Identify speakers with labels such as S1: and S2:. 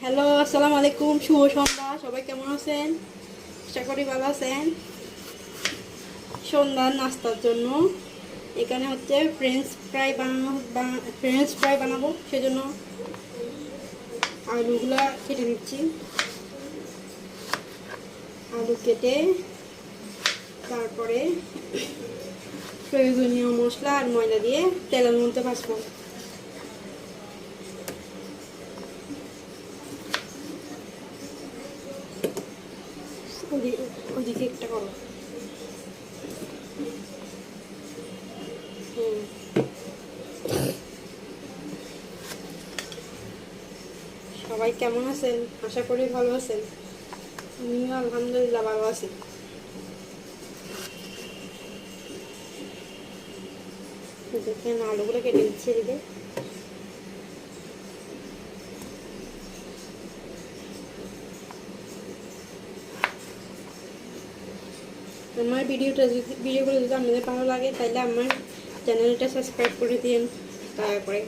S1: Hello, আসসালামু আলাইকুম। শুভ সন্ধ্যা। সবাই কেমন আছেন? আশা করি ভালো আছেন। সন্ধ্যার নাস্তার জন্য এখানে হচ্ছে ফ্রেঞ্চ ফ্রাই বানাবো। সেজন্য আলুগুলা কেটে নিচ্ছি। আলু কেটে তারপরে প্রয়োজনীয় মশলা আর ময়দা দিয়ে তেলের মধ্যে ভাজবো। ওদিকে একটা করো। সবাই কেমন আছেন? আশা করি ভালো আছেন। আমিও আলহামদুলিল্লাহ ভালো আছি। দেখেন আলুগুলো কেটে দিচ্ছি এদিকে। আমার ভিডিওগুলো যদি আপনাদের ভালো লাগে তাহলে আমার চ্যানেলটা সাবস্ক্রাইব করে দিন দয়া করে।